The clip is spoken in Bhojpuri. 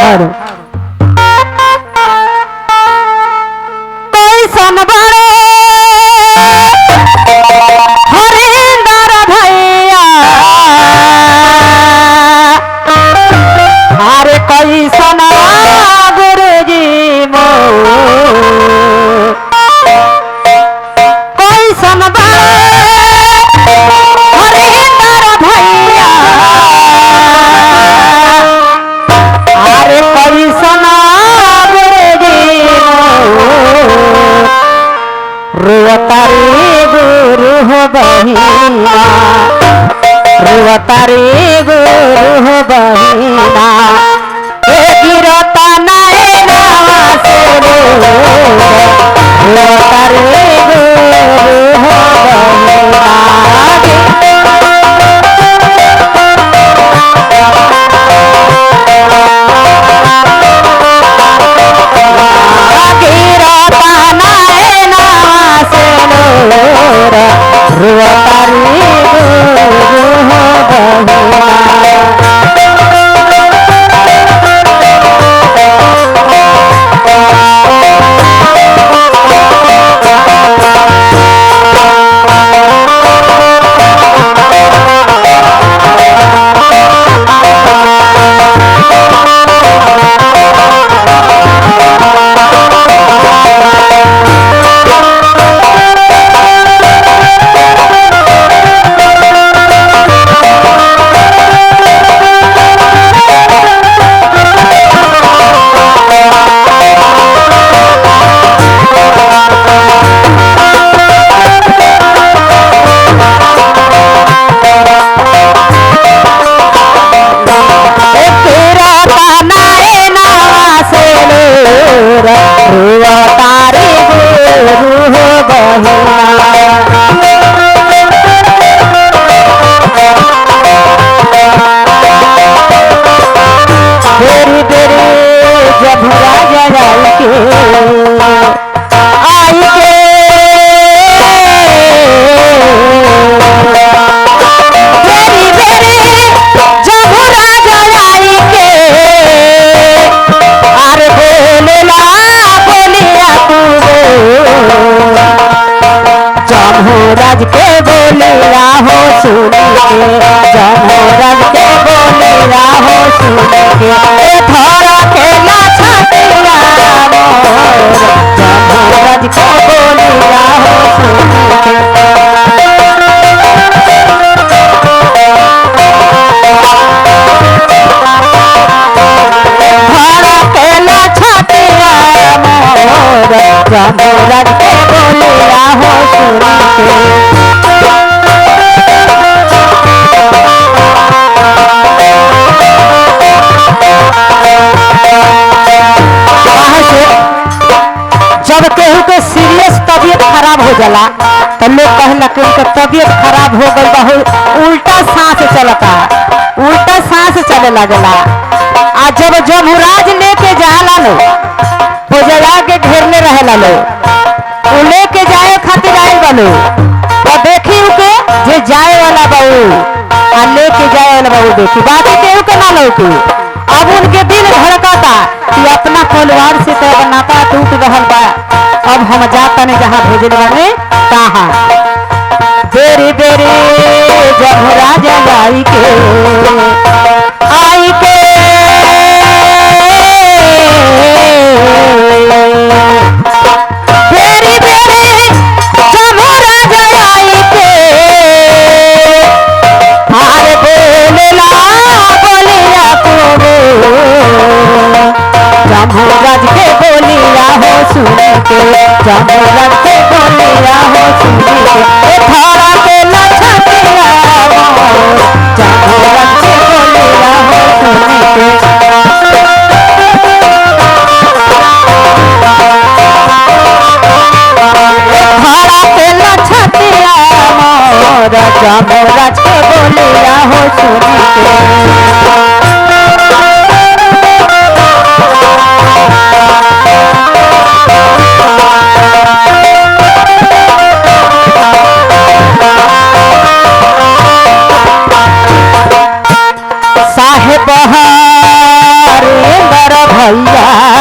और कैसन बड़े हरिंदर भैया अरे कैसन गुरुजी मो कैसन बड़े हरिंदर भैया अरे कैसन गुरुजी रुवतारी गुरु हो बहिना रुवतारी गुरु हो बहिना ए गिरता नैना से रुवतारी गुरु हो बहिना रुवतारी गुरु हो बहिना रुवतारी गुरु हो बेरी बेरी जब राजा आई के बेरी बेरी जब राजा आई के अरे बोलेला जमोराज के बोलेला हो सुन के जमोराज के बोलेला हो सुन के थोड़ा के ना छातिया जमोराज के बोलेला हो सुन के थोड़ा के ना छातिया जमोराज के बोलेला हो सुन के जब केहू के सीरियस तबीयत खराब हो जाला तो लोग कहला कि उनका तबीयत खराब हो गई बहुत उल्टा सांस चलता उल्टा सांस चले लगला आ जब जमराज लेके जाला लो भोजला के घेरने रहेला लो वो लेके जाए खातिर आए वालो और देखी के जे जाए वाला बाबू आ लेके जाए वाला बाबू देखी बाकी केहू के ना लौकी अब उनके दिल धड़काता कि अपना परिवार से तो नाता टूट रहल बा अब हम जाता नहीं जहाँ भेजल बाने कहाँ बेरी बेरी जब राजा आई के बेरी बेरी जब राजा आई के अरे बोलेला बोलिया को जमराज के बोलिया हो सुन के जमराज के बोलिया हो सुन के थारा के लछतिया जमराज के बोलिया हो सुन के थारा के लछतिया जमराज के बोलिया हो सुन के साहेब हरिंदर भैया